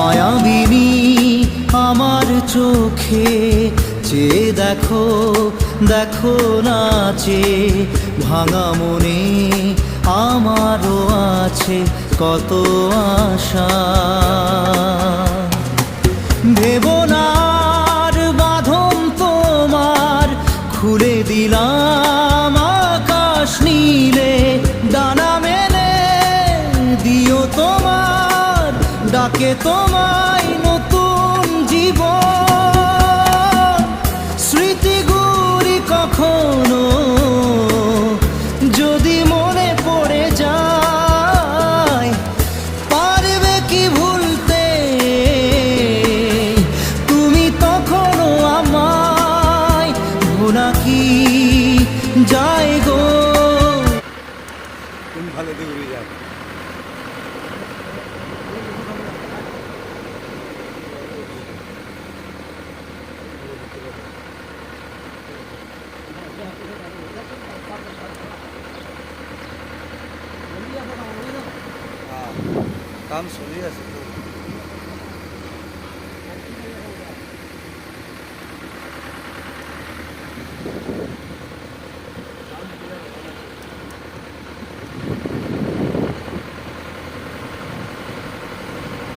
মায়াবিনী আমার চোখে চেয়ে দেখো, দেখো নাচে ভাঙা মনে আমারও আছে কত আশা। ভেবনার বাঁধন তোমার খুলে দিলাম আকাশ নীলে, ডানা মেলে দিও তোমার ডাকে তোমায় নতুন জীবন। স্মৃতিগুলি কখনো যদি মনে পড়ে যায়, পারবে কি ভুলতে তুমি তখনও আমায়? ভোলা কি যায় গো? তুমি ভালো দিয়ে উড়ে যাবে। কাম চলি আছে তো।